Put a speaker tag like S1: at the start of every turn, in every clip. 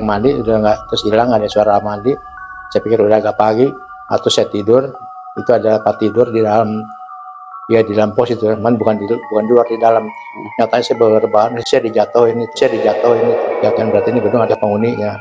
S1: mandi udah nggak, terus hilang ada suara mandi. Saya pikir udah agak pagi, atau saya tidur, itu ada tempat tidur di dalam, ya di dalam pos itu, bukan di luar, di dalam. Nyatanya saya berbahan, saya dijatuhin, jatuhin berarti ini gedung ada penghuninya.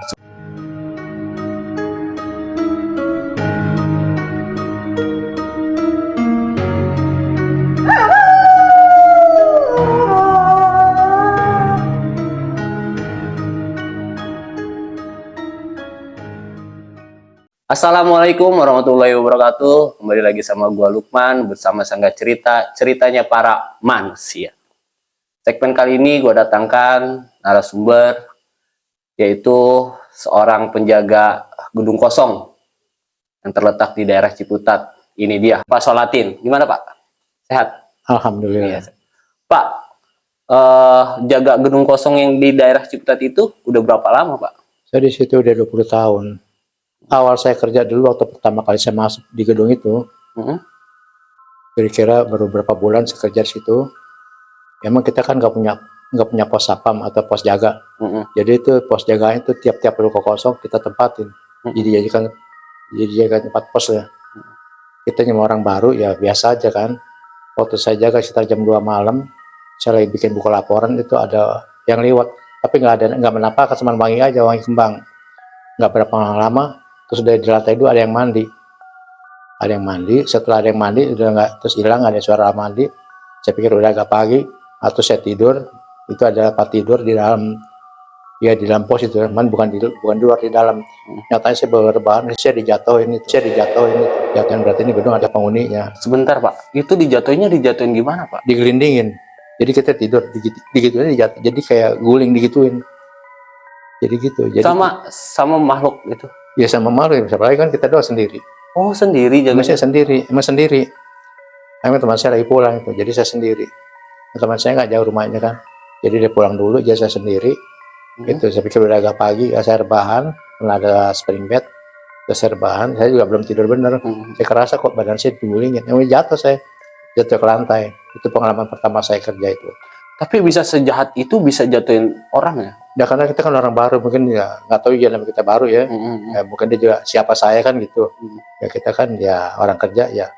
S2: Assalamualaikum warahmatullahi wabarakatuh. Kembali lagi sama gua Lukman bersama Sangga ceritanya para manusia. Segmen kali ini gua datangkan narasumber, yaitu seorang penjaga gedung kosong yang terletak di daerah Ciputat. Ini dia, Pak Solatin. Gimana Pak? Sehat?
S1: Alhamdulillah.
S2: Iya. Pak, jaga gedung kosong yang di daerah Ciputat itu udah berapa lama Pak?
S1: Saya di situ udah 20 tahun. Awal saya kerja dulu waktu pertama kali saya masuk di gedung itu, kira-kira baru berapa bulan saya kerja di situ. Emang kita kan nggak punya pos sapam atau pos jaga. Jadi itu pos jaga itu tiap-tiap ruko kosong kita tempatin. Jadi jadikan tempat pos ya. Kita nyama orang baru ya biasa aja kan. Waktu saya jaga sekitar jam 2 malam, saya lagi bikin buku laporan, itu ada yang lewat, tapi nggak menampakkan, cuma wangi aja, wangi kembang. Nggak berapa lama, terus dari lantai 2 ada yang mandi. Setelah ada yang mandi udah nggak, terus hilang ada suara mandi. Saya pikir udah agak pagi, atau saya tidur, itu ada tempat tidur di dalam, ya di dalam pos itu, bukan di luar, di dalam. Nyatanya saya berbahan, saya dijatuhin, jatuhin berarti ini gedung ada penghuninya.
S2: Sebentar Pak, itu dijatuhin gimana Pak?
S1: Digelindingin, jadi kita tidur digituin, jadi kayak guling digituin. Jadi gitu.
S2: Sama makhluk itu?
S1: Ya sama malu, apalagi kan kita doa sendiri.
S2: Oh sendiri jaganya?
S1: Saya sendiri, emang teman saya lagi pulang itu, jadi saya sendiri. Teman saya nggak jauh rumahnya kan, jadi dia pulang dulu, jadi saya sendiri. Itu saya pikir udah agak pagi, ya saya rebahan, karena ada spring bed, terus saya rebahan, saya juga belum tidur bener. Saya kerasa kok badan saya digulingin, jatuh ke lantai. Itu pengalaman pertama saya kerja itu.
S2: Tapi bisa sejahat itu bisa jatuhin orang ya?
S1: Ya karena kita kan orang baru, mungkin ya nggak tahu ya, nama kita baru ya. Ya mungkin dia juga siapa saya kan gitu. Ya kita kan ya orang kerja ya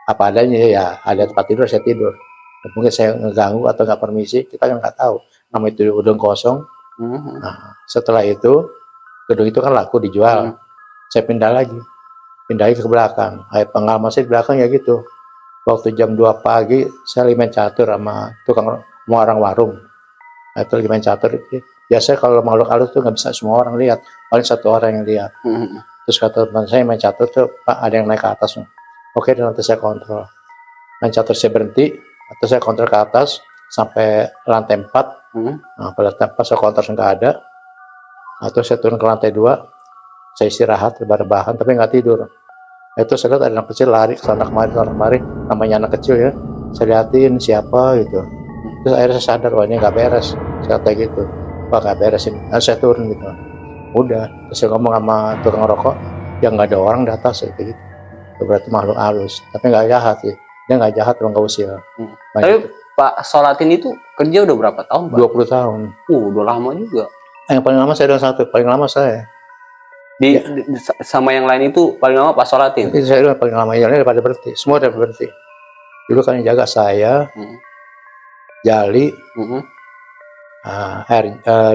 S1: apa adanya ya, ada tempat tidur saya tidur. Mungkin saya ngeganggu atau nggak permisi, kita kan nggak tahu. Nama itu gedung kosong. Nah, setelah itu gedung itu kan laku dijual. Saya pindah lagi ke belakang. Pengalaman saya di belakang ya gitu. Waktu jam 2 pagi saya lagi main catur sama orang warung. Itu lagi main catur. Biasanya kalau makhluk halus tuh nggak bisa semua orang lihat, paling satu orang yang lihat. Terus kata teman saya main catur tuh, Pak ada yang naik ke atas. Oke, dan nanti saya kontrol. Main catur saya berhenti, atau saya kontrol ke atas sampai lantai 4. Nah, pada lantai 4 saya kontrol nggak ada. Atau saya turun ke lantai 2, saya istirahat, rebahan, tapi nggak tidur. Itu saya lihat ada anak kecil lari ke sana kemari, namanya anak kecil ya. Saya liatin siapa gitu. Terus akhirnya saya sadar, wah ini nggak beres. Saya kata gitu, wah nggak beres ini. Nah, saya turun gitu. Udah, terus saya ngomong sama tukang rokok, yang nggak ada orang di atas gitu. Itu berarti makhluk halus, tapi nggak jahat sih. Dia nggak jahat, orang nggak usil.
S2: Tapi gitu. Pak Solatin itu kerja udah berapa tahun Pak?
S1: 20 tahun.
S2: Udah lama juga.
S1: Yang paling lama saya udah satu, paling lama saya.
S2: Sama yang lain itu paling lama Pak Solatin?
S1: Itu saya udah paling lama, yang lain daripada berhenti. Semua udah berhenti. Dulu kan yang jaga saya, Jali,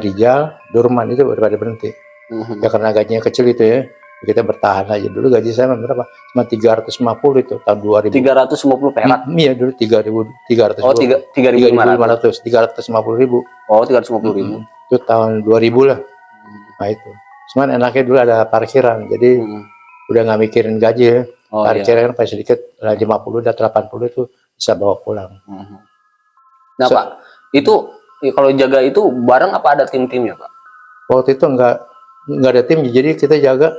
S1: Rijal, Durman itu udah pada berhenti. Ya karena gajinya kecil itu ya, kita bertahan aja. Dulu gaji saya berapa? Cuma 350 itu tahun 2000.
S2: 350 perak?
S1: Iya dulu 3.300.
S2: Oh 3.500.
S1: 350.000.
S2: Oh 350.000.
S1: Itu tahun 2000 lah. Nah itu. Cuman enaknya dulu ada parkiran, jadi udah nggak mikirin gaji ya. Parkiran kan paling sedikit, 50 dan 80 itu bisa bawa pulang.
S2: Nah Pak, itu kalau jaga itu bareng apa ada tim-timnya Pak?
S1: Waktu itu nggak ada tim, jadi kita jaga.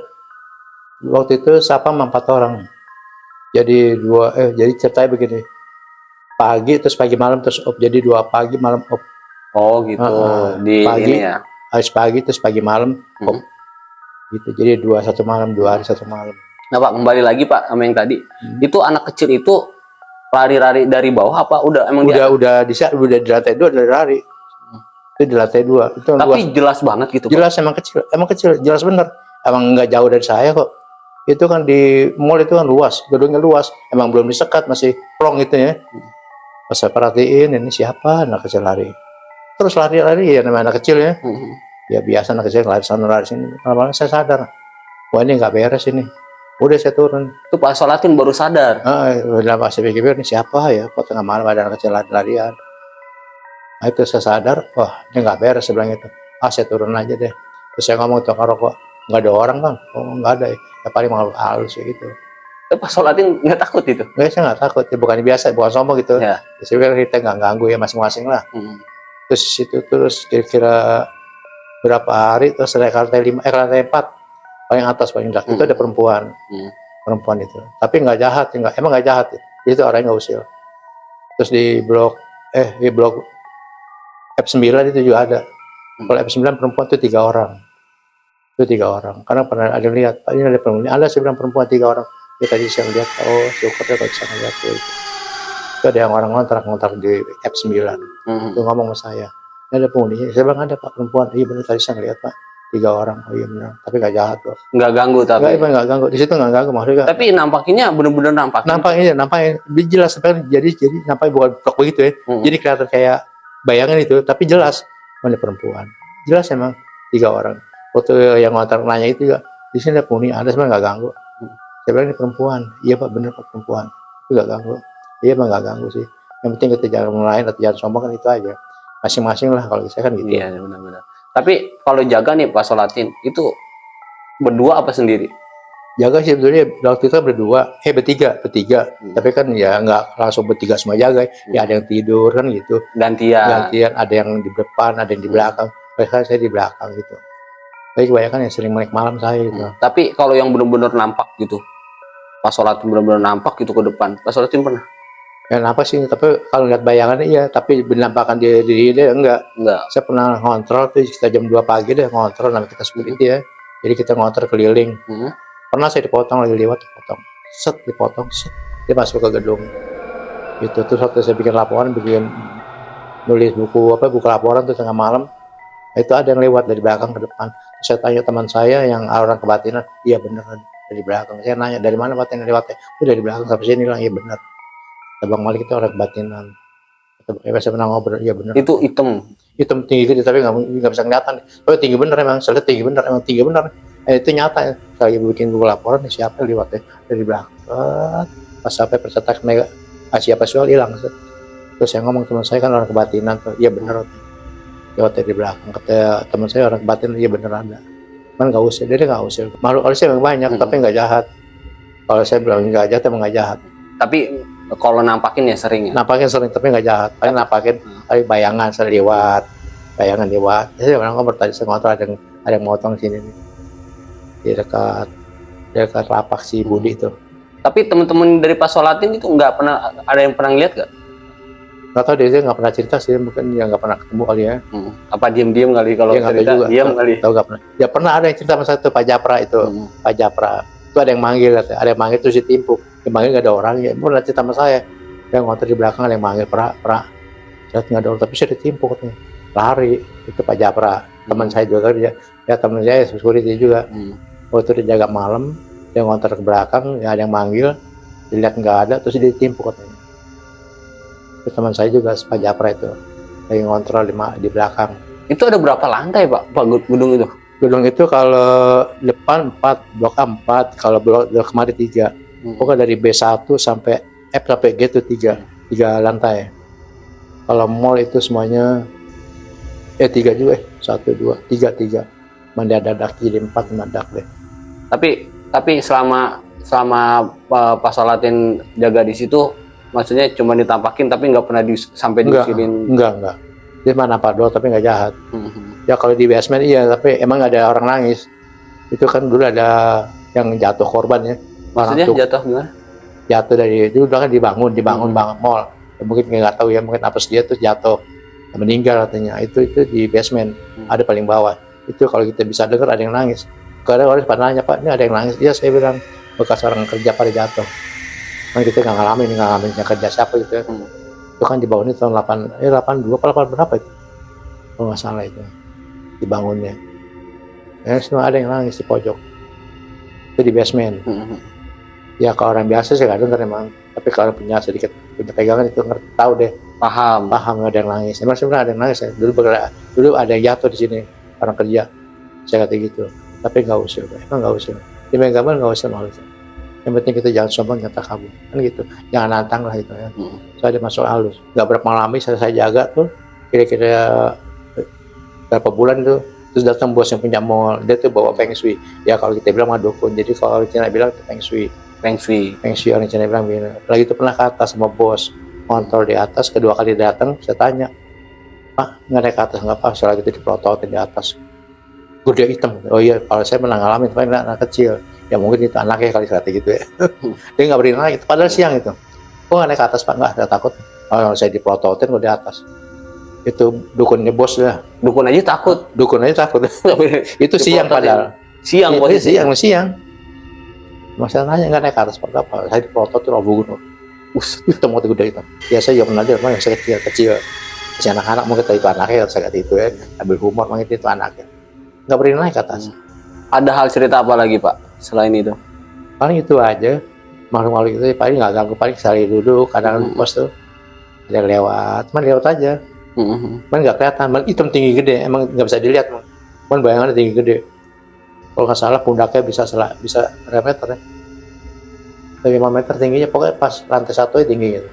S1: Waktu itu sapam 4 orang. Jadi jadi ceritanya begini. Pagi terus pagi malam terus op, jadi 2 pagi malam op.
S2: Oh gitu. Di
S1: pagi,
S2: ini ya.
S1: Habis pagi terus pagi malam op. Gitu. Jadi 2 malam, 2 hari 1 malam.
S2: Nah Pak, kembali lagi Pak sama yang tadi. Itu anak kecil itu lari-lari dari bawah apa udah emang
S1: udah di lantai 2 udah lari. Itu di lantai 2. Itu
S2: Tapi
S1: luas.
S2: jelas banget gitu, Pak.
S1: Jelas emang kecil, jelas bener. Emang nggak jauh dari saya kok. Itu kan di mall itu kan luas, gedungnya luas. Emang belum disekat, masih plong gitu ya. Pas saya perhatiin, ini siapa anak kecil lari. Terus lari-lari ya namanya anak kecil ya. Ya biasa anak kecil lari sana lari sini. Lama-lama saya sadar, wah ini nggak beres ini. Udah saya turun.
S2: Itu Pak Solatin baru sadar.
S1: Udah pas saya pikir ini siapa ya? Kok tengah malam ada anak kecil lari-larian. Nah, itu saya sadar, wah ini nggak beres, saya bilang itu. Saya turun aja deh. Terus saya ngomong ke rokok, nggak ada orang bang? Oh nggak ada ya. Ya paling malu halus ya gitu.
S2: Tapi Pak Solatin nggak takut itu?
S1: Nggak, saya nggak takut. Ya, bukan biasa, bukan sombong gitu.
S2: Ya.
S1: Saya bilang kita nggak ganggu ya masing-masing lah. Terus di situ terus kira-kira berapa hari terus naik ke lantai 4 paling atas paling dekat itu ada perempuan. Perempuan itu. Tapi nggak jahat, emang nggak jahat. Itu orangnya nggak usil. Terus di blok F9 itu juga ada. Kalau F9 perempuan itu 3 orang. Itu 3 orang. Karena pernah ada yang lihat, ini ada perempuan. Ada saya bilang perempuan 3 orang. Ya tadi saya lihat, oh syukur ya kalau bisa ngeliat itu. Itu ada yang orang ngontrak di F9. Itu ngomong sama saya. Ini ada penghuninya. Saya bilang ada Pak perempuan. Iya benar tadi saya lihat Pak. 3 orang. Oh iya benar. Tapi nggak jahat kok.
S2: Nggak ganggu tapi.
S1: Nggak ganggu. Di situ nggak ganggu maksudnya.
S2: Tapi nampaknya benar-benar nampaknya.
S1: Nampaknya jelas sebenarnya. Jadi nampaknya bukan blok begitu ya. Jadi kelihatan kayak bayangan itu, tapi jelas mana perempuan. Jelas emang 3 orang. Waktu yang ngontrak nanya itu juga, di sini ada penghuni, ada sebenarnya nggak ganggu. Saya bilang ini perempuan. Iya Pak, bener Pak perempuan. Itu nggak ganggu. Iya emang nggak ganggu sih. Yang penting kita jangan melain atau jangan sombong kan itu aja. Masing-masing lah kalau saya kan gitu.
S2: Iya benar-benar. Tapi kalau jaga nih Pak Solatin itu berdua apa sendiri?
S1: Jaga sih sebetulnya waktu itu bertiga. Tapi kan ya nggak langsung bertiga semua jaga. Ya ada yang tidur kan gitu.
S2: Gantian.
S1: Ada yang di depan, ada yang di belakang. Saya di belakang gitu. Tapi kebanyakan yang sering melek malam saya gitu.
S2: Tapi kalau yang benar-benar nampak gitu, Pak Solatin benar-benar nampak gitu ke depan, Pak Solatin pernah?
S1: Ya nampak sih, tapi kalau lihat bayangannya iya, tapi penampakan diri dia enggak. Saya pernah ngontrol tuh kita jam 2 pagi deh ngontrol, namanya kita security ya. Jadi kita ngontrol keliling. Pernah saya dipotong lagi lewat, dipotong, dia masuk ke gedung. Itu terus waktu saya bikin laporan, nulis buku laporan tuh tengah malam. Itu ada yang lewat dari belakang ke depan. Saya tanya teman saya yang orang kebatinan, iya bener dari belakang. Saya nanya dari mana Pak yang lewatnya? Itu dari belakang sampai sini lah, iya bener. Bang Malik itu orang kebatinan. Saya pernah ngobrol, iya bener.
S2: Itu hitam
S1: tinggi tapi nggak bisa kelihatan. Tapi tinggi bener emang, saya lihat tinggi bener. Itu nyata. Saya lagi bikin buku laporan, siapa yang lewatnya dari belakang. Pas sampai percetak siapa soal hilang. Terus saya ngomong teman saya kan orang kebatinan tuh, iya bener. Lewat dari belakang, kata teman saya orang kebatinan, iya bener ada. Kan nggak usil, dia nggak usil. Makhluk kalau saya memang banyak, tapi nggak jahat. Kalau saya bilang nggak jahat, emang nggak jahat.
S2: Tapi kalau nampakin ya sering ya?
S1: Nampakin sering, tapi nggak jahat. Paling nampakin bayangan saya lewat. Saya bilang ngomong tadi saya ngotot ada yang motong sini nih. Di dekat lapak si Budi itu.
S2: Tapi teman-teman dari Pak Solatin itu nggak pernah ada yang pernah lihat nggak?
S1: Nggak tahu dia nggak pernah cerita sih, mungkin dia nggak pernah ketemu kali ya.
S2: Apa diam-diam kali kalau cerita? Diam kali.
S1: Tahu nggak pernah. Ya pernah ada yang cerita sama saya tuh Pak Japra itu. Pak Japra itu ada yang manggil, terus ditimpuk. Yang manggil nggak ada orang ya. Pernah cerita sama saya. Yang ngotot di belakang ada yang manggil pra. Saya nggak ada orang, tapi saya ditimpuk katanya. Lari itu Pak Japra. Teman saya juga dia. Ya teman saya security juga. Waktu dia jaga malam, dia ngotot ke belakang, ya ada yang manggil, dilihat nggak ada, terus dia ditimpuk katanya. Teman saya juga Pak Japra itu lagi ngontrol di belakang.
S2: Itu ada berapa lantai Pak gedung itu?
S1: Gedung itu kalau depan 4, blok A 4, kalau blok kemarin 3. Pokoknya dari B1 sampai F sampai G itu 3 lantai. Kalau mall itu semuanya 3 juga 1, 2, 3 mendadak jadi 4 mendadak deh.
S2: Tapi selama Pak Solatin jaga di situ, maksudnya cuma ditampakin tapi nggak pernah sampai diusilin?
S1: Enggak. Dia mah nampak doang tapi nggak jahat. Ya kalau di basement iya, tapi emang nggak ada orang nangis. Itu kan dulu ada yang jatuh korban ya.
S2: Maksudnya jatuh gimana?
S1: Jatuh dari itu udah kan dibangun bangun mall. Ya, mungkin nggak tahu ya, mungkin apa dia tuh jatuh meninggal katanya. Itu di basement ada paling bawah. Itu kalau kita bisa dengar ada yang nangis. Kadang orang pada nanya Pak, ini ada yang nangis. Iya saya bilang bekas orang kerja pada jatuh. Kan kita nggak ngalamin yang kerja siapa gitu ya. Itu kan di bawah ini tahun 82 apa 8 berapa itu? kalau nggak salah itu dibangunnya. Semua ada yang nangis di pojok. Itu di basement. Ya kalau orang biasa sih nggak dengar emang. Tapi kalau punya sedikit punya pegangan itu ngerti, tahu deh.
S2: Paham.
S1: Ada yang nangis. Emang sebenarnya ada yang nangis ya. Dulu ada yang jatuh di sini orang kerja. Saya kata gitu. Tapi nggak usul. Emang nggak usul. Di Megaman nggak usul malu. Yang penting kita jangan sombong, nyata kabur. Kan gitu. Jangan nantang lah itu ya. Soalnya masuk halus. Nggak berapa lama saya jaga tuh. Kira-kira berapa bulan tuh. Terus datang bos yang punya mall. Dia tuh bawa feng shui. Ya kalau kita bilang mah dukun. Jadi kalau Cina bilang itu feng shui. Feng shui orang Cina bilang begini. Lagi itu pernah ke atas sama bos. Kontrol di atas. Kedua kali datang saya tanya. Pak nggak naik ke atas nggak apa? Soalnya gitu diprototin di atas. Gede hitam. Oh iya, kalau saya pernah ngalamin, tapi anak kecil. Ya mungkin itu anaknya kali kata gitu ya. Dia nggak berani naik. Padahal siang itu. Kok nggak naik ke atas Pak? Nggak, saya takut. Kalau saya diprototin udah di atas. Itu dukunnya bos lah.
S2: Dukun aja takut.
S1: Itu siang padahal.
S2: Siang
S1: bos. Siang. Masa nanya nggak naik ke atas Pak? Apa? Saya diprototin Robo Gunung. Hitam waktu gede hitam. Ya saya juga pernah lihat, yang saya kecil. Si anak-anak mungkin itu anaknya, saya kata itu ya. Ambil humor mungkin itu anaknya. Nggak berani naik ke atas.
S2: Ada hal cerita apa lagi Pak selain itu?
S1: Paling itu aja. Makhluk-makhluk itu paling nggak ganggu, paling sekali duduk. Kadang bos tuh ada yang lewat, cuman lewat aja. Cuman nggak kelihatan, cuman hitam tinggi gede, emang nggak bisa dilihat. Cuman bayangannya tinggi gede. Kalau nggak salah pundaknya bisa berapa meter ya? 5 meter tingginya, pokoknya pas lantai 1 ya tinggi gitu.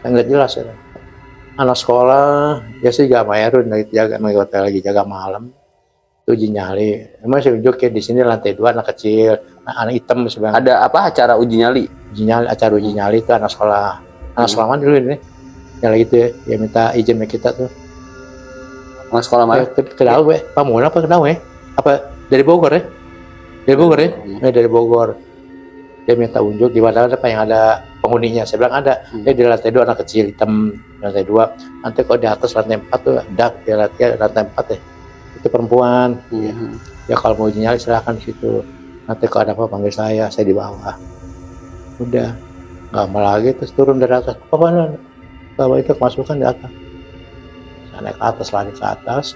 S1: Yang nggak jelas ya. Anak sekolah, biasa juga sama Erwin lagi jaga malam. Itu uji nyali. Emang saya tunjukin di sini lantai 2 anak kecil, anak hitam sebenarnya.
S2: Ada apa acara uji nyali?
S1: Acara uji nyali itu anak sekolah. Anak sekolah mana dulu ini? Yang lagi itu ya minta izin sama kita tuh.
S2: Anak sekolah mana?
S1: Kenal gue, Pamulang apa kenal ya? Apa dari Bogor ya? Dari Bogor ya? Dari Bogor. Dia minta unjuk di mana apa yang ada penghuninya. Saya bilang ada. Dia di lantai 2 anak kecil hitam di lantai 2. Nanti kalau di atas lantai 4 tuh ada di lantai 4 ya. Itu perempuan. Ya kalau mau uji nyali silahkan di situ. Nanti kalau ada apa panggil saya di bawah. Udah nggak lama lagi terus turun dari atas. Apa bawah itu kemasukan di atas. Saya naik ke atas, lari ke atas.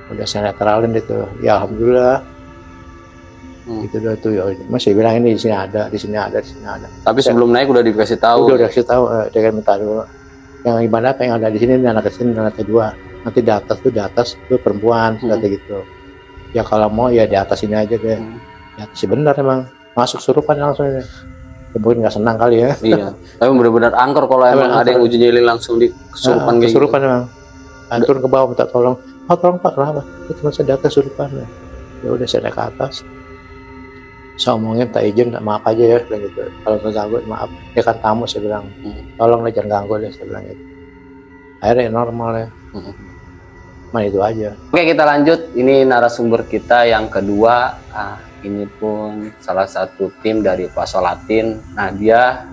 S1: Udah saya netralin itu. Ya alhamdulillah. Gitu doh tuh ya. Masih bilang ini di sini ada.
S2: Tapi sebelum naik udah dikasih tahu.
S1: Udah dikasih tahu. Dia kan minta dulu. Yang ibadah apa yang ada di sini ini anak kecil di lantai 2. Nanti di atas tuh perempuan seperti gitu. Ya kalau mau ya di atas ini aja deh. Ya sih benar emang masuk surupan langsung ya. Mungkin nggak senang kali ya.
S2: Iya. Tapi benar-benar angker kalau emang ada yang uji nyali langsung di kesurupan kayak
S1: kesurupan gitu. Emang. Turun ke bawah minta tolong. Oh tolong Pak kenapa? Itu cuma saya di atas kesurupan ya. Ya udah saya naik ke atas. Saya omongin tak izin maaf aja ya bilang gitu. Kalau keganggu maaf. Dia kan tamu saya bilang. Tolong jangan ganggu deh saya bilang gitu. Akhirnya normal ya. Itu aja.
S2: Oke kita lanjut. Ini narasumber kita yang kedua. Ini pun salah satu tim dari Pasolatin. Nah dia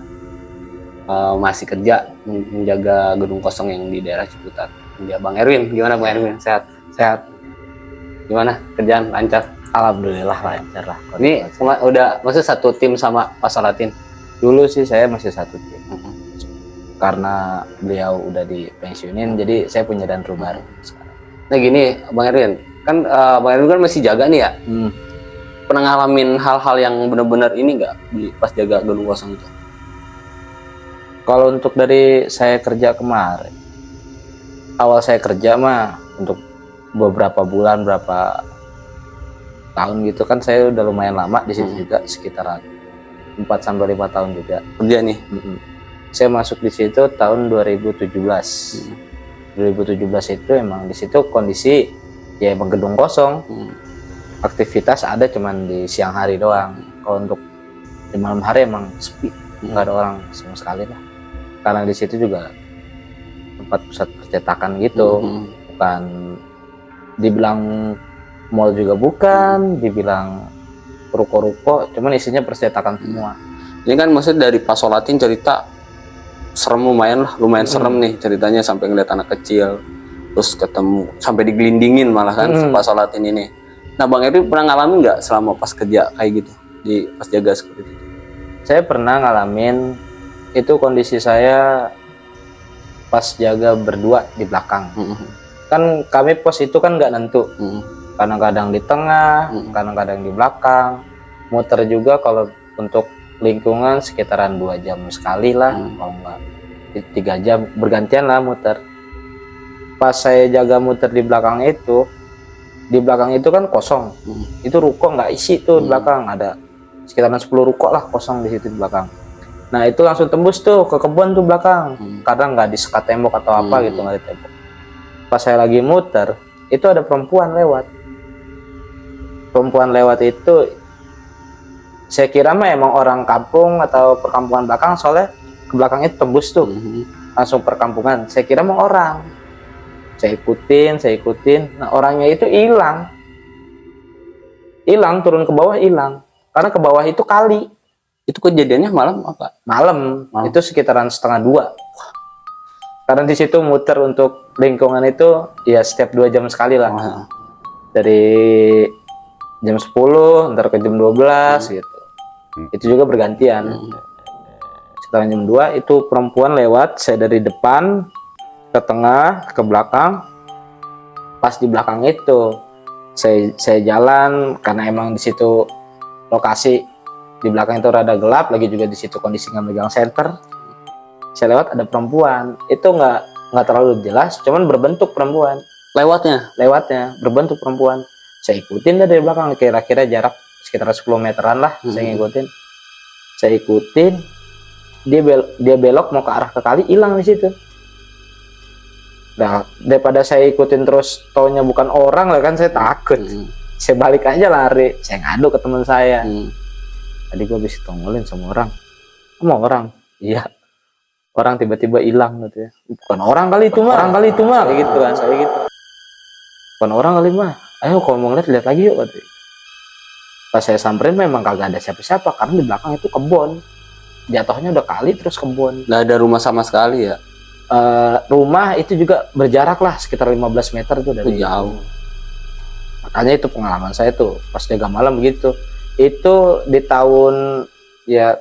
S2: masih kerja menjaga gedung kosong yang di daerah Ciputat. Dia Bang Erwin. Gimana Bang Erwin? Sehat? Gimana kerjaan lancar?
S3: Alhamdulillah lancar lah.
S2: Ini udah maksudnya satu tim sama Pasolatin?
S3: Dulu sih saya masih satu tim. Karena beliau udah dipensiunin, jadi saya punya danru baru sekarang.
S2: Nah gini Bang Erwin, kan Bang Erwin kan masih jaga nih ya. Pernah ngalamin hal-hal yang benar-benar ini nggak pas jaga gedung kosong itu?
S3: Kalau untuk dari saya kerja kemarin, awal saya kerja mah untuk beberapa bulan, berapa tahun gitu kan, saya udah lumayan lama di situ juga, sekitaran 4 sampai 5 tahun juga
S2: kerja nih.
S3: Saya masuk di situ tahun 2017. 2017 itu emang di situ kondisi ya emang gedung kosong. Aktivitas ada cuman di siang hari doang. Kalau untuk di malam hari emang sepi, nggak ada orang sama sekali lah. Karena di situ juga tempat pusat percetakan gitu, bukan dibilang mall juga bukan, dibilang ruko-ruko, cuman isinya percetakan semua.
S2: Ini kan maksudnya dari Pasolatin cerita serem lumayan serem nih ceritanya, sampai ngeliat anak kecil terus ketemu sampai digelindingin malah kan Pasolatin ini. Nah Bang Erwin pernah ngalamin nggak selama pas kerja kayak gitu di pas jaga seperti itu?
S3: Saya pernah ngalamin itu, kondisi saya pas jaga berdua di belakang. kan kami pos itu kan nggak nentu, kadang-kadang di tengah, kadang-kadang di belakang, muter juga kalau untuk lingkungan sekitaran 2 jam sekali lah, kalau nggak 3 jam bergantian lah muter. Pas saya jaga muter di belakang itu kan kosong, itu ruko nggak isi tuh di belakang, ada sekitaran 10 ruko lah kosong di situ di belakang. Nah itu langsung tembus tuh ke kebun tuh belakang, kadang nggak disekat tembok atau apa gitu, nggak di tembok. Pas saya lagi muter itu ada perempuan lewat itu saya kira mah emang orang kampung atau perkampungan belakang, soalnya ke belakang itu tembus tuh langsung perkampungan, saya kira mau orang. Saya ikutin, nah orangnya itu hilang turun ke bawah, hilang karena ke bawah itu kali.
S2: Itu kejadiannya malam apa?
S3: Malam. Itu sekitaran 1:30. Karena di situ muter untuk lingkungan itu ya setiap 2 jam sekali lah. Dari jam 10 ntar ke jam 12 gitu. Itu juga bergantian. Sekitaran jam 2 itu perempuan lewat, saya dari depan ke tengah ke belakang. Pas di belakang itu saya jalan karena emang di situ lokasi di belakang itu rada gelap, lagi juga di situ kondisi nggak megang senter. Saya lewat ada perempuan, itu nggak terlalu jelas, cuman berbentuk perempuan. Lewatnya berbentuk perempuan. Saya ikutin dari belakang, kira-kira jarak sekitar 10 meteran lah. Saya ikutin, dia belok mau ke arah ke kali, hilang di situ. Nah, daripada saya ikutin terus taunya bukan orang lah kan, saya takut. Saya balik aja lari, saya ngadu ke teman saya. Tadi gue habis tongolin sama orang. Iya, orang tiba-tiba hilang gitu ya. Bukan orang kali itu mah, kayak gitu kan, saya gitu. Bukan orang kali mah, ayo kalau mau lihat lagi yuk katanya. Pas saya samperin memang kagak ada siapa-siapa, karena di belakang itu kebun. Jatuhnya udah kali terus kebun.
S2: Nggak ada rumah sama sekali ya?
S3: Rumah itu juga berjarak lah sekitar 15 meter tuh dari
S2: jauh.
S3: Makanya itu pengalaman saya tuh pas jaga malam begitu. Itu di tahun ya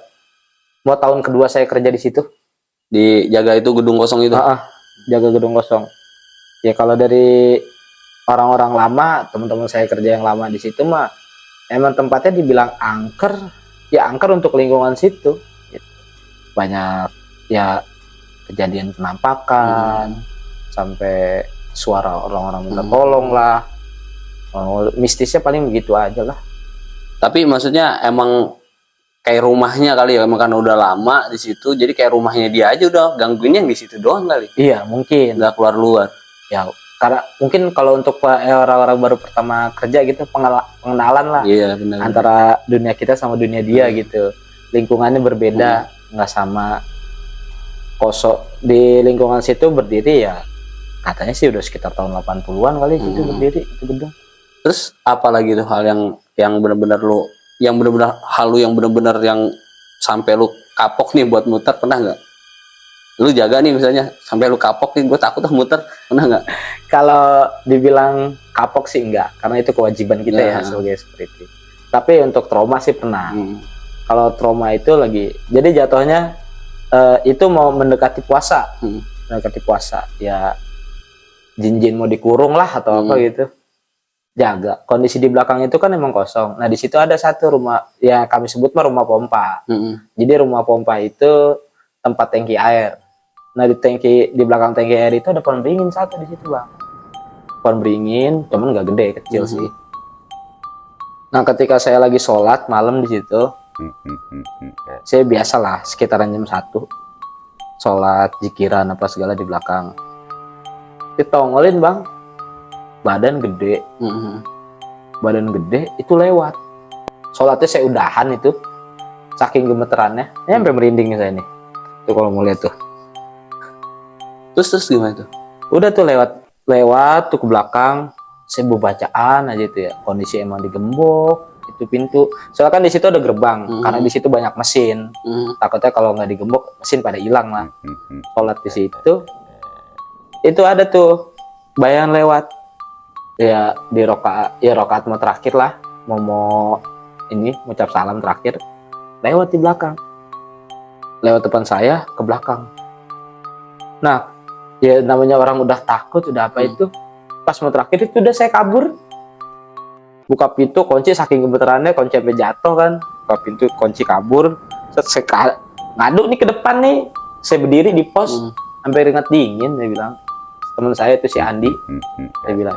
S3: mau tahun kedua saya kerja di situ.
S2: Di jaga itu gedung kosong itu?
S3: Jaga gedung kosong. Ya kalau dari orang-orang lama, teman-teman saya kerja yang lama di situ mah emang tempatnya dibilang angker, ya angker untuk lingkungan situ. Gitu. Banyak ya kejadian penampakan, sampai suara orang-orang minta tolong lah. Mistisnya paling begitu aja lah.
S2: Tapi maksudnya emang kayak rumahnya kali ya, emang karena udah lama di situ, jadi kayak rumahnya dia aja udah gangguinnya yang di situ doang kali.
S3: Iya mungkin.
S2: Nggak keluar-luar.
S3: Ya karena mungkin kalau untuk orang-orang baru pertama kerja gitu, pengenalan lah.
S2: Iya benar.
S3: Antara dunia kita sama dunia dia gitu. Lingkungannya berbeda, nggak sama. Kosong di lingkungan situ berdiri ya katanya sih udah sekitar tahun 80-an kali situ berdiri itu gedung.
S2: Terus apa lagi tuh hal yang benar-benar yang benar-benar yang sampai lu kapok nih buat muter, pernah nggak? Lu jaga nih misalnya sampai lu kapok nih, gue takut tuh muter, pernah nggak?
S3: Kalau dibilang kapok sih enggak, karena itu kewajiban kita ya sebagai security. Tapi untuk trauma sih pernah. Kalau trauma itu lagi, jadi jatuhnya itu mau mendekati puasa, ya jin-jin mau dikurung lah atau apa gitu. Jaga kondisi di belakang itu kan emang kosong. Nah di situ ada satu rumah yang kami sebut mah rumah pompa. Jadi rumah pompa itu tempat tangki air. Nah di belakang tangki air itu ada pohon beringin satu di situ bang. Pohon beringin, cuman nggak gede, kecil sih. Nah ketika saya lagi sholat malam di situ, saya biasalah sekitaran jam 1 sholat zikiran apa segala di belakang. Ditongolin bang, badan gede, itu lewat. Sholatnya saya udahan itu, saking gemeterannya, sampai merinding saya nih. Tuh kalau mau lihat tuh.
S2: Terus gimana tuh?
S3: Udah tuh lewat tuh ke belakang, saya bacaan aja itu ya. Kondisi emang digembok itu pintu. Soalnya kan di situ ada gerbang, karena di situ banyak mesin. Takutnya kalau nggak digembok mesin pada hilang lah. Sholat di situ, itu ada tuh bayangan lewat. Ya di rokaat mau terakhir lah, mau ini ngucap salam terakhir, lewat di belakang, lewat depan saya ke belakang. Nah ya namanya orang udah takut udah apa itu, Pas mau terakhir itu udah saya kabur, buka pintu kunci, saking gemeterannya kunci sampai jatuh kan, buka pintu kunci kabur. Set, saya ngadu nih ke depan nih, saya berdiri di pos sampai keringat dingin. Saya bilang, teman saya itu si Andi, saya bilang,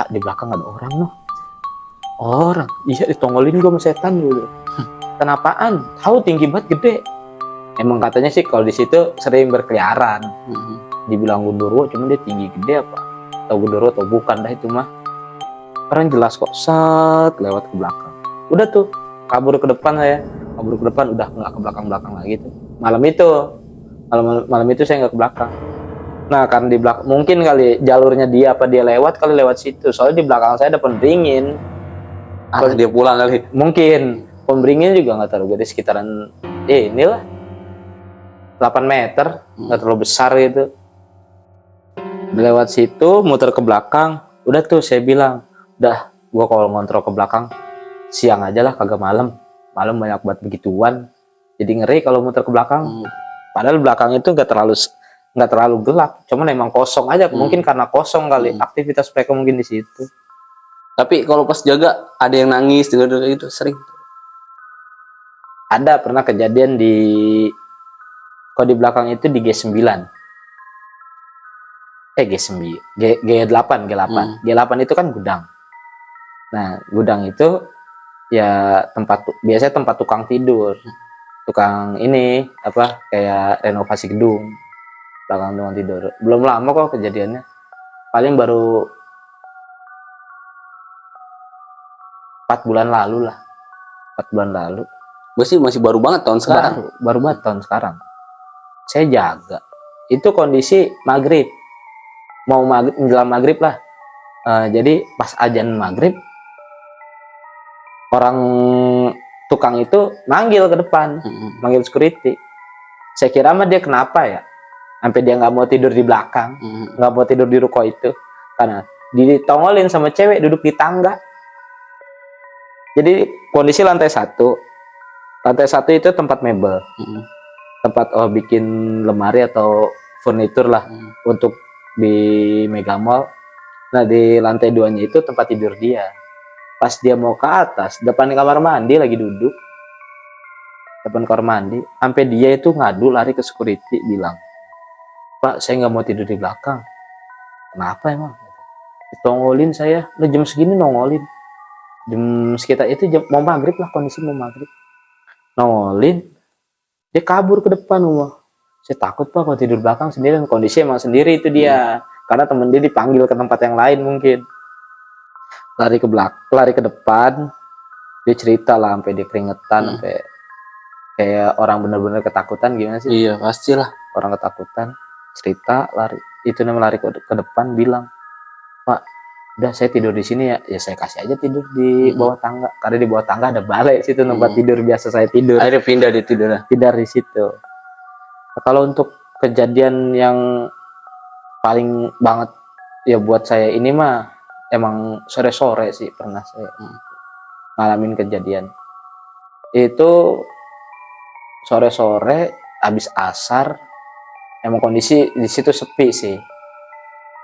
S3: di belakang ada orang noh. Orang, iya ditongolin gue sama setan gitu. Kenapaan? Tahu tinggi banget, gede. Emang katanya sih kalau di situ sering berkeliaran. Dibilang gundurwo, cuma dia tinggi gede apa? Tahu gundurwo atau bukan dah itu mah. Orang jelas kok, set lewat ke belakang. Udah tuh kabur ke depan saya, kabur ke depan, udah nggak ke belakang lagi tuh. Malam itu saya nggak ke belakang. Nah karena di belakang mungkin kali jalurnya dia apa dia lewat kali lewat situ. Soalnya di belakang saya ada penberingin.
S2: Dia pulang kali.
S3: Mungkin penberingin juga nggak terlalu gede, sekitaran inilah 8 meter, nggak terlalu besar gitu. Lewat situ muter ke belakang, udah tuh saya bilang, udah gua kalau ngontrol ke belakang siang aja lah, kagak malam banyak banget begituan, jadi ngeri kalau muter ke belakang. Padahal belakang itu nggak terlalu gelap, cuman emang kosong aja. Mungkin karena kosong kali, aktivitas mereka mungkin di situ.
S2: Tapi kalau pas jaga ada yang nangis dengar itu sering.
S3: Ada pernah kejadian kalau di belakang itu di G9. G8 G8 itu kan gudang. Nah, gudang itu ya biasanya tempat tukang tidur. Tukang ini apa kayak renovasi gedung. Belakang tukang tidur. Belum lama kok kejadiannya. Paling baru 4 bulan lalu lah. 4 bulan lalu.
S2: Masih baru banget tahun sekarang.
S3: Baru banget tahun sekarang. Saya jaga. Itu kondisi maghrib. Mau menjelang maghrib lah. Jadi pas azan maghrib, orang tukang itu manggil ke depan, manggil security. Saya kira mah dia kenapa ya? Sampai dia nggak mau tidur di belakang, nggak mau tidur di ruko itu, karena ditongolin sama cewek duduk di tangga. Jadi kondisi lantai satu itu tempat mebel, tempat bikin lemari atau furnitur lah untuk di Mega Mall. Nah di lantai 2-nya itu tempat tidur dia. Pas dia mau ke atas, depan kamar mandi lagi duduk, depan kamar mandi, sampai dia itu ngadu lari ke security bilang, "Pak, saya nggak mau tidur di belakang." "Kenapa emang?" "Ditongolin saya." "Lah jam segini nongolin?" Jam sekitar itu mau maghrib lah, kondisi mau maghrib. Nongolin, dia kabur ke depan rumah. Saya takut Pak kalau tidur belakang sendirian. Kondisi emang sendiri itu dia, karena temen dia dipanggil ke tempat yang lain mungkin. Lari ke depan, dia cerita lah sampai dia keringetan, sampai kayak orang bener-bener ketakutan. Gimana sih?
S2: Iya pastilah
S3: orang ketakutan, cerita lari. Itu namanya lari ke depan bilang, "Pak, udah saya tidur di sini ya." Ya saya kasih aja tidur di bawah tangga, karena di bawah tangga ada balai situ tempat tidur biasa saya tidur.
S2: akhirnya pindah di tidurnya.
S3: Pindah di situ. Nah, kalau untuk kejadian yang paling banget ya buat saya ini mah emang sore-sore sih pernah saya ngalamin kejadian. Itu sore-sore habis asar, emang kondisi di situ sepi sih.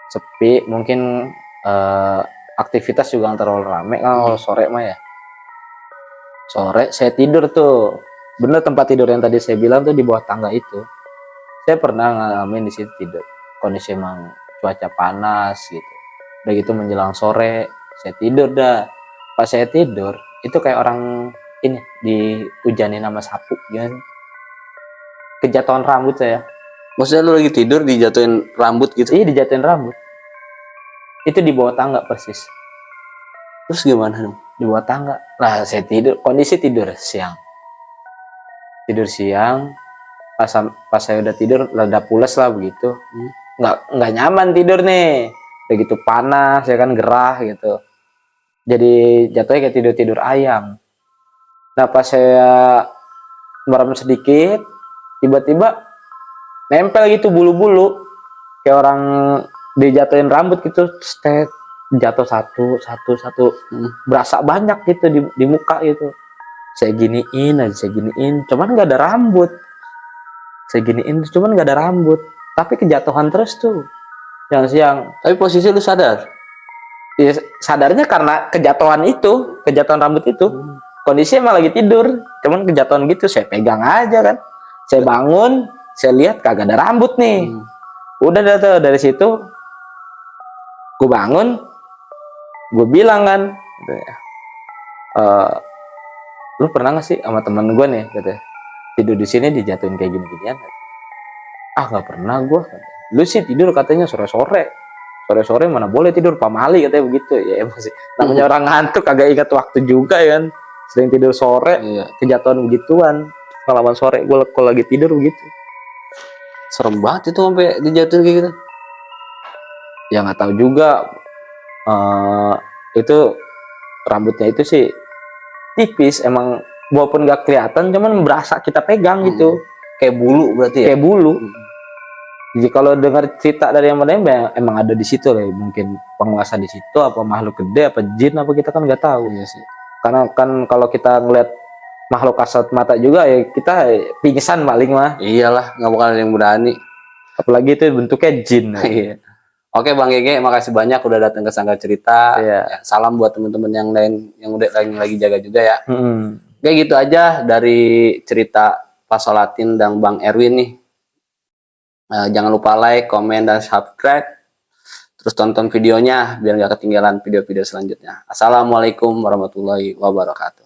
S3: Sepi, mungkin aktivitas juga nggak terlalu rame kalau sore mah ya. Sore saya tidur tuh, bener tempat tidur yang tadi saya bilang tuh di bawah tangga itu. Saya pernah ngalamin di situ tidur. Kondisi emang cuaca panas gitu. Udah gitu menjelang sore, saya tidur dah. Pas saya tidur, itu kayak orang ini dihujanin sama sapu gitu. Kejatuhan rambut saya.
S2: Maksudnya lu lagi tidur dijatuhin rambut gitu?
S3: Iya, dijatuhin rambut. Itu di bawah tangga persis.
S2: Terus gimana dong?
S3: Di bawah tangga. Nah, saya tidur, kondisi tidur siang. Tidur siang, pas saya udah tidur, rada pules lah begitu. Nggak nyaman tidur nih. Udah gitu panas, ya kan gerah gitu. Jadi jatuhnya kayak tidur ayam. Nah, pas saya merem sedikit, tiba-tiba nempel gitu bulu-bulu. Kayak orang dijatuhin rambut gitu, jatuh satu, berasa banyak gitu di muka gitu. Saya giniin, cuman nggak ada rambut. Saya giniin, cuman nggak ada rambut. Tapi kejatuhan terus tuh. siang.
S2: Tapi posisi lu sadar.
S3: Ya, sadarnya karena kejatuhan rambut itu. Kondisi emang lagi tidur, cuman kejatuhan gitu. Saya pegang aja kan. Saya bangun, saya lihat kagak ada rambut nih. Udah dah tuh, dari situ gue bangun, gue bilang kan, lu pernah gak sih sama temen gue nih, katanya, tidur di sini dijatuhin kayak gini-ginian? Ah, nggak pernah gue. Lu sih tidur katanya sore-sore mana boleh tidur, pamali katanya begitu. Ya emang sih, namanya orang ngantuk kagak ingat waktu juga ya kan, sering tidur sore.
S2: Iya.
S3: Kejatuhan begituan, pengalaman sore gue kalau lagi tidur begitu.
S2: Serem banget itu sampai dijatuhin kayak gitu.
S3: Ya nggak tahu juga. Itu rambutnya itu sih tipis emang, walaupun nggak kelihatan cuman berasa kita pegang gitu.
S2: Kayak bulu berarti ya.
S3: Kayak bulu. Jadi kalau dengar cerita dari yang lain emang ada di situ lah, mungkin penguasa di situ, apa makhluk gede, apa jin, apa kita kan nggak tahu.
S2: Iya sih.
S3: Karena kan kalau kita ngeliat makhluk kasat mata juga ya kita pingsan paling mah.
S2: Iyalah, nggak bakal ada yang berani.
S3: Apalagi itu bentuknya jin.
S2: Iya. Oke Bang Gege, makasih banyak udah datang ke Sanggar Cerita.
S3: Iya.
S2: Ya, salam buat teman-teman yang lain yang udah lagi jaga juga ya.
S3: Hmm.
S2: Kayak gitu aja dari cerita Pak Solatin dan Bang Erwin nih. Jangan lupa like, komen, dan subscribe. Terus tonton videonya biar nggak ketinggalan video-video selanjutnya. Assalamualaikum warahmatullahi wabarakatuh.